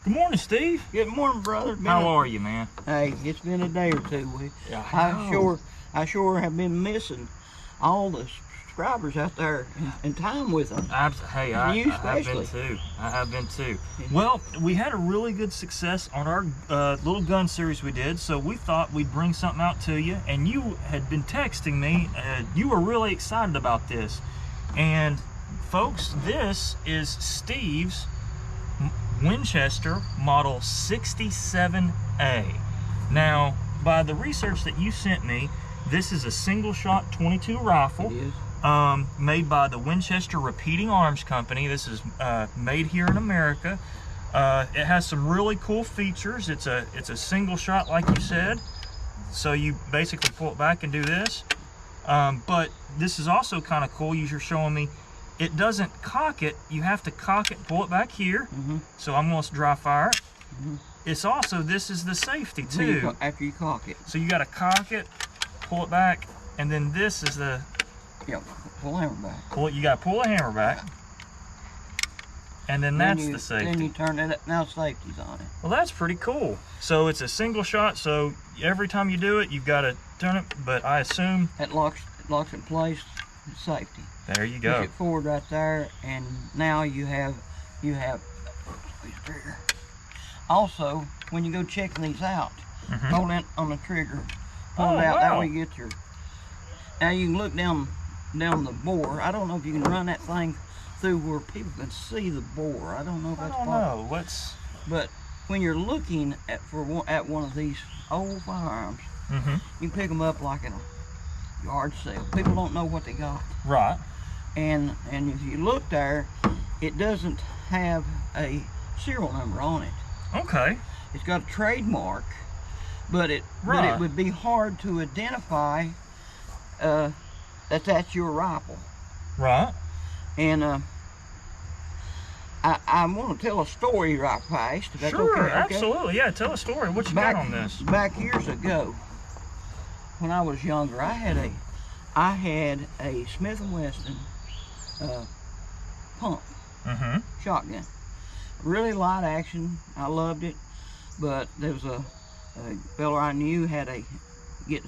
Good morning, Steve. Good morning, brother. How are you, man? Hey, it's been a day or two. I sure have been missing all the subscribers out there and time with them. Hey, I have been too. I have been too. Well, we had a really good success on our little gun series we did, so we thought we'd bring something out to you. And you had been texting me. You were really excited about this. And folks, this is Steve's Winchester Model 67A. Now, by the research that you sent me, this is a single-shot 22 rifle. It is. Made by the Winchester Repeating Arms Company. This is made here in America. It has some really cool features. It's a single shot, like you said. So you basically pull it back and do this. But this is also kind of cool. You're showing me it doesn't cock it. You have to cock it, pull it back here. So I'm going to dry fire it. It's also, this is the safety too. After you cock it. So you got to cock it, pull it back, and then this is the pull the hammer back. You got to pull the hammer back, and then that's the safety. Then you turn it up. Now safety's on it. Well, that's pretty cool. So it's a single shot. So every time you do it, you've got to turn it. But I assume it locks in place. Safety. There you go. Push it forward right there, and now you have. Squeeze the trigger. Also, when you go checking these out, hold it on the trigger, pull it out. Wow. That way you get your. Now you can look down the bore. I don't know if you can run that thing through where people can see the bore. I don't know if that's possible. But when you're looking at one of these old firearms, you can pick them up like in a yard sale. People don't know what they got. Right. And if you look there, it doesn't have a serial number on it. Okay. It's got a trademark, but it would be hard to identify that's your rifle. Right. And I want to tell a story right fast. If that's sure, okay. Absolutely. Yeah, tell a story. What you got on this? Back years ago, when I was younger, I had a Smith & Wesson pump shotgun. Really light action. I loved it, but there was a fella I knew had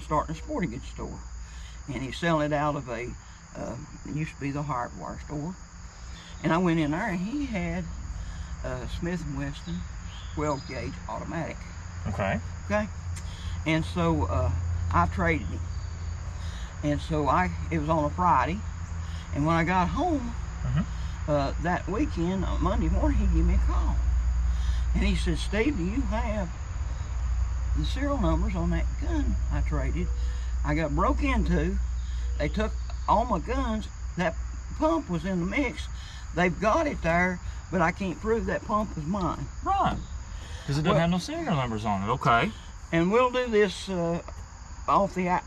starting a sporting goods store, and he's selling it out of it used to be the hardware store. And I went in there, and he had a Smith & Wesson 12 gauge automatic. Okay. And so I traded him. And so it was on a Friday, and when I got home that weekend, on Monday morning, he gave me a call. And he said, "Steve, do you have the serial numbers on that gun I traded? I got broke into. They took all my guns. That pump was in the mix. They've got it there, but I can't prove that pump was mine." Right. Because it doesn't have no serial numbers on it. Okay. And we'll do this after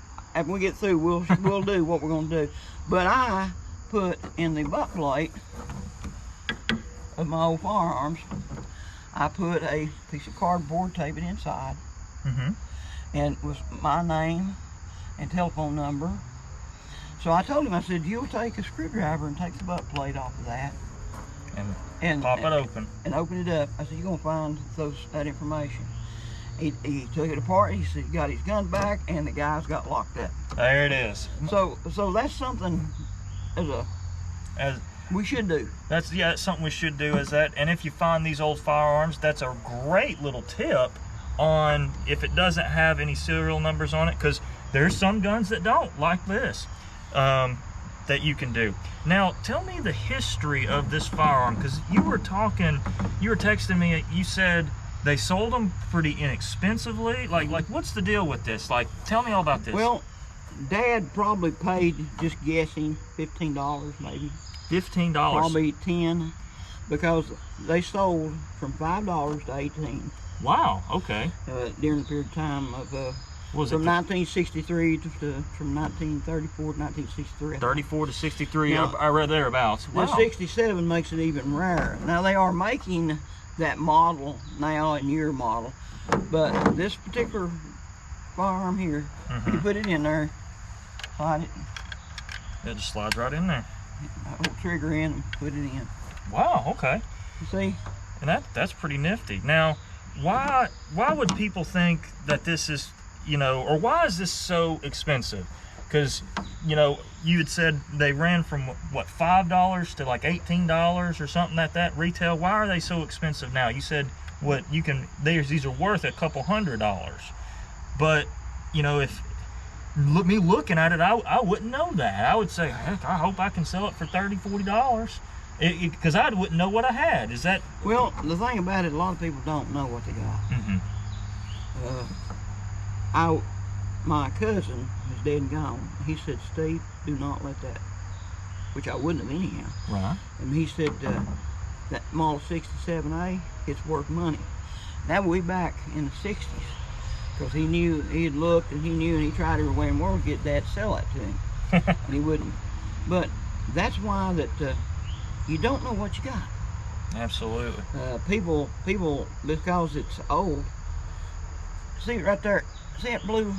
we get through. We'll do what we're going to do. But I put in the butt plate of my old firearms, I put a piece of cardboard, tape it inside, and with my name and telephone number. So I told him, I said, "You'll take a screwdriver and take the butt plate off of that and pop it open and open it up." I said, "You're gonna find that information." He took it apart. He said he got his gun back, and the guys got locked up. There it is. So that's something we should do. That's something we should do. And if you find these old firearms, that's a great little tip on if it doesn't have any serial numbers on it, because there's some guns that don't, like this, that you can do. Now, tell me the history of this firearm, because you were texting me. You said they sold them pretty inexpensively. Like what's the deal with this? Like, tell me all about this. Well, Dad probably paid, just guessing, $15 maybe. $15? Probably 10, because they sold from $5 to $18. Wow. Okay. During the period of time of from 1963 from 1934 to 1963. 34 to 63. Now, I read thereabouts. Wow. The 67 makes it even rarer. Now they are making that model now, a newer model, but this particular firearm here, you put it in there, slide it. It just slides right in there. Hold the trigger in and put it in. Wow. Okay. You see? And that's pretty nifty. Now, why would people think that this is, you know, or why is this so expensive? Because, you know, you had said they ran from what, $5 to like $18 or something like that retail. Why are they so expensive now? You said these are worth a couple $100. But, you know, if me looking at it, I wouldn't know that. I would say, heck, I hope I can sell it for $30, $40. Because I wouldn't know what I had. Is that? Well, the thing about it, a lot of people don't know what they got. My cousin is dead and gone. He said, Steve, do not let that, which I wouldn't have anyhow. Right. And he said, that Model 67A, it's worth money. That way back in the 60s, because he knew, he had looked and he tried everywhere in the world to get Dad to sell that to him. And he wouldn't. But that's why that you don't know what you got. Absolutely. People, because it's old. See it right there. See that blue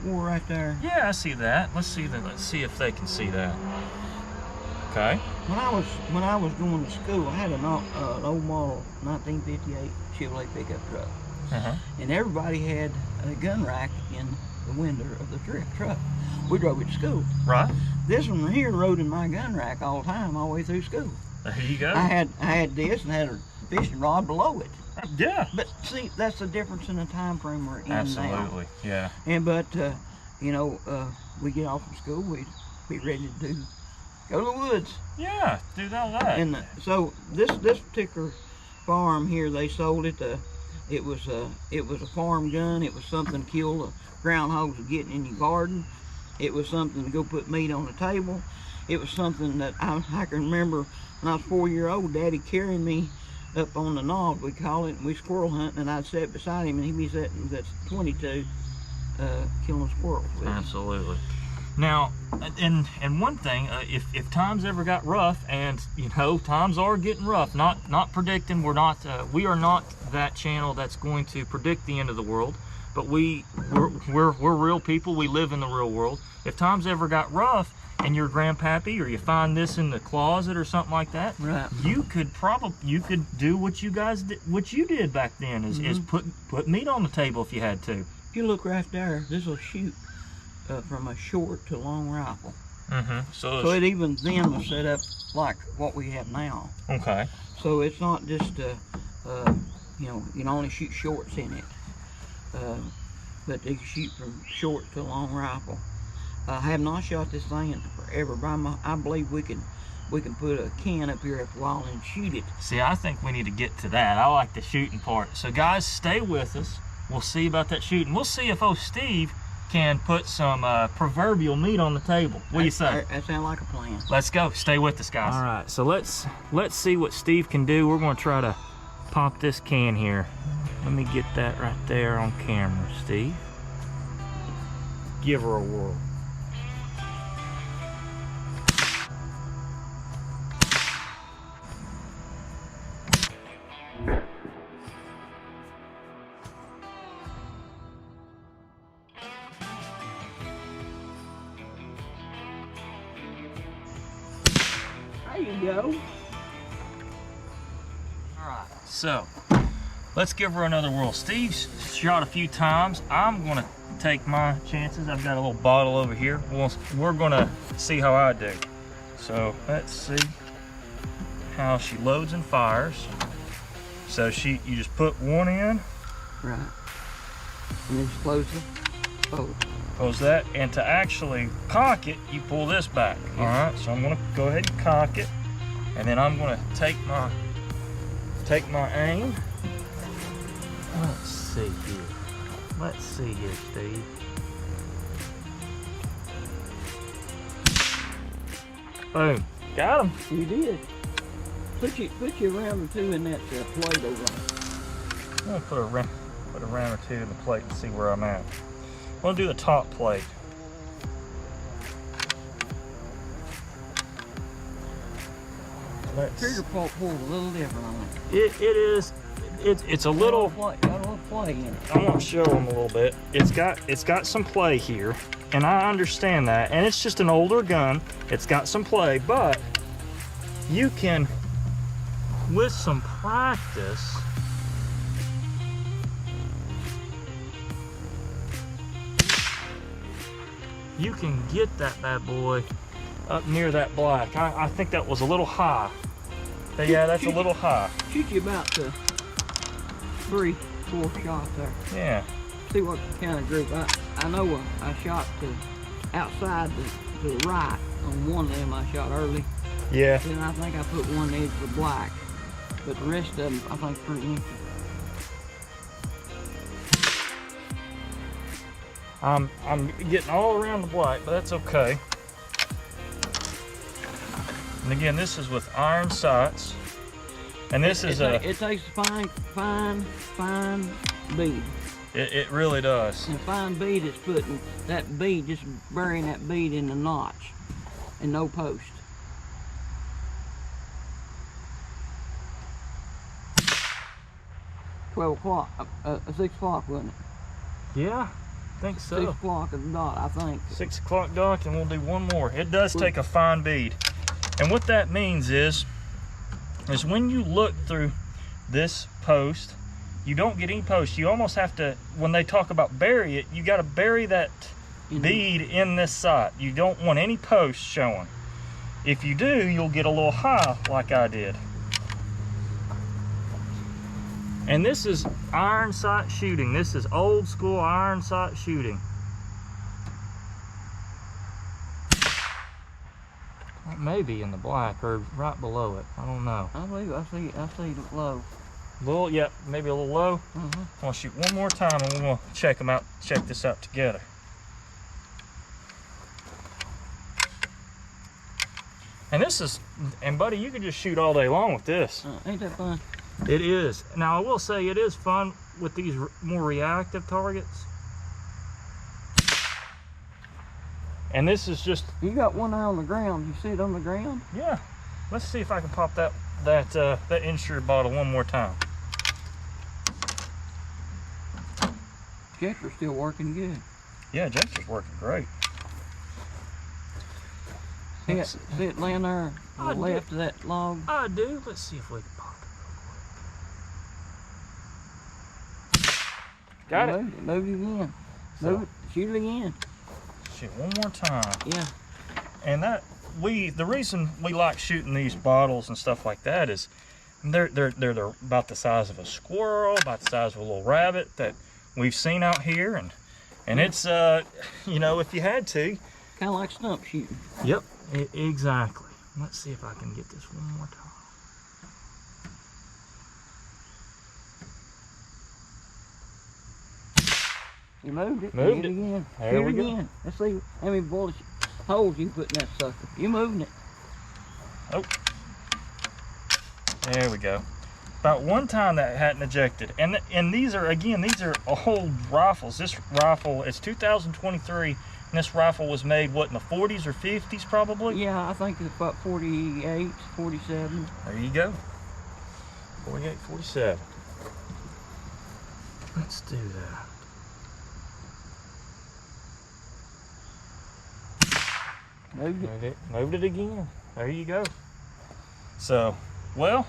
war right there? Yeah, I see that. Let's see if they can see that. Okay. When I was going to school, I had an old model 1958 Chevrolet pickup truck. And everybody had a gun rack in the window of the truck. We drove it to school. Right. This one here rode in my gun rack all the time, all the way through school. There you go. I had this and had a fishing rod below it. Yeah. But see, that's the difference in the time frame we're in Absolutely. now. Yeah. And but you know, we get off from school, we'd be ready to go to the woods. Yeah, do all that. And so this particular farm here, they sold it. It was a farm gun. It was something to kill the groundhogs to get in your garden. It was something to go put meat on the table. It was something that I can remember when I was 4-year-old, Daddy carrying me up on the knob, we call it, and we squirrel hunting, and I'd sit beside him, and he'd be sitting, that's 22, killing squirrels with him. Absolutely. Now, and one thing, if times ever got rough, and you know times are getting rough, not predicting, we are not that channel that's going to predict the end of the world, but we're real people. We live in the real world. If times ever got rough, and your grandpappy, or you find this in the closet or something like that, right, you could do what you guys did, what you did back then, is put meat on the table if you had to. If you look right there, this will shoot from a short to long rifle. So it even then was set up like what we have now. Okay. So it's not just you know, you can only shoot shorts in it, but they can shoot from short to long rifle. I have not shot this thing in forever, but I believe we can put a can up here after a while and shoot it. See, I think we need to get to that. I like the shooting part. So guys, stay with us. We'll see about that shooting. We'll see if Steve can put some proverbial meat on the table. What do you say? That sounds like a plan. Let's go. Stay with us, guys. All right, so let's see what Steve can do. We're going to try to pop this can here. Let me get that right there on camera, Steve. Give her a whirl. There you go. All right, so let's give her another whirl. Steve's shot a few times. I'm gonna take my chances. I've got a little bottle over here. We're gonna see how I do. So let's see how she loads and fires. So you just put one in. Right. And then just close it. Oh. Close that, and to actually cock it, you pull this back. All right, so I'm gonna go ahead and cock it, and then I'm gonna take my aim. Let's see here. Let's see here, Steve. Boom, got him. You did. Put your round or two in that plate over there. I'm gonna put a round or two in the plate and see where I'm at. I'm gonna do the top plate. Trigger pull's a little different on it. It's a little. Got a little play in it. I want to show them a little bit. It's got some play here, and I understand that. And it's just an older gun. It's got some play, but you can with some practice, you can get that bad boy up near that black. I think that was a little high. But yeah, that's a little high. Shoot you about 3-4 shots there. Yeah. See what kind of group. I know I shot to outside to the right on one of them I shot early. Yeah. Then I think I put one edge for black. But the rest of them I think pretty empty. I'm getting all around the black, but that's okay. And again, this is with iron sights. And this is it takes fine bead. It really does. And fine bead is putting that bead, just burying that bead in the notch and no post. $12 o'clock, 6 o'clock, wasn't it? Yeah, I think so. 6 o'clock at the dot, I think. 6 o'clock dot, and we'll do one more. It does take a fine bead. And what that means is when you look through this post, you don't get any post. You almost have to, when they talk about bury it, you got to bury that bead in this sight. You don't want any post showing. If you do, you'll get a little high like I did. And this is iron sight shooting. This is old school iron sight shooting. Maybe in the black or right below it. I don't know. I believe I see it low. Little, yeah, maybe a little low. I'm gonna shoot one more time and we're gonna check them out. Check this out together. And this is, and buddy, you can just shoot all day long with this. Ain't that fun? It is. Now I will say it is fun with these more reactive targets. And this is just... You got one eye on the ground. You see it on the ground? Yeah. Let's see if I can pop that insured bottle one more time. Ejector's still working good. Yeah, ejector's working great. See it laying there on the left of that log? I do. Let's see if we can pop it real quick. Got it. Move it again. Move it. Shoot it again. Shoot one more time. Yeah. And the reason we like shooting these bottles and stuff like that is they're about the size of a squirrel, about the size of a little rabbit that we've seen out here, and it's you know, if you had to, kind of like stump shooting. Yep, exactly. Let's see if I can get this one more time. You moved it. Moved it. Again. There we go. Again. Let's see how many bullets holes you put in that sucker. You moving it. Oh. There we go. About one time that hadn't ejected. And these are, again, these are old rifles. This rifle is 2023, and this rifle was made, what, in the 40s or 50s probably? Yeah, I think it's about 48, 47. There you go. 48, 47. Let's do that. Moved it again. There you go. So, well,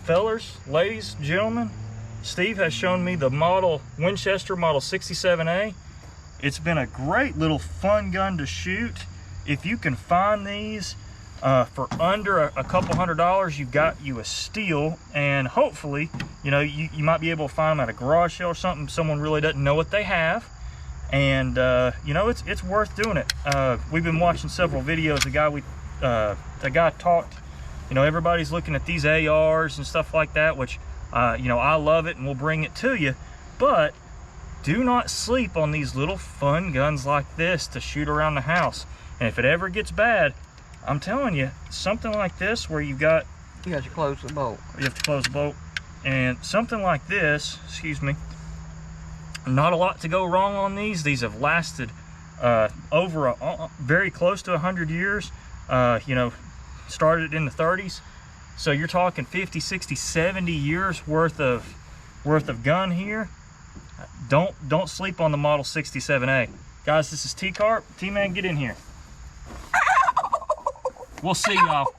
fellers, ladies, gentlemen, Steve has shown me the model Winchester Model 67A. It's been a great little fun gun to shoot. If you can find these for under a couple $100, you've got you a steal. And hopefully, you know, you might be able to find them at a garage sale or something. Someone really doesn't know what they have. And you know, it's worth doing it. We've been watching several videos. The guy talked, you know, everybody's looking at these ARs and stuff like that, which you know, I love it and we'll bring it to you, but do not sleep on these little fun guns like this to shoot around the house. And if it ever gets bad, I'm telling you, something like this where you got to close the bolt. You have to close the bolt. And something like this, excuse me, not a lot to go wrong on these. These have lasted over very close to 100 years. You know, started in the 30s. So you're talking 50, 60, 70 years worth of gun here. Don't sleep on the Model 67A. Guys, this is T-Carp. T-Man, get in here. We'll see y'all.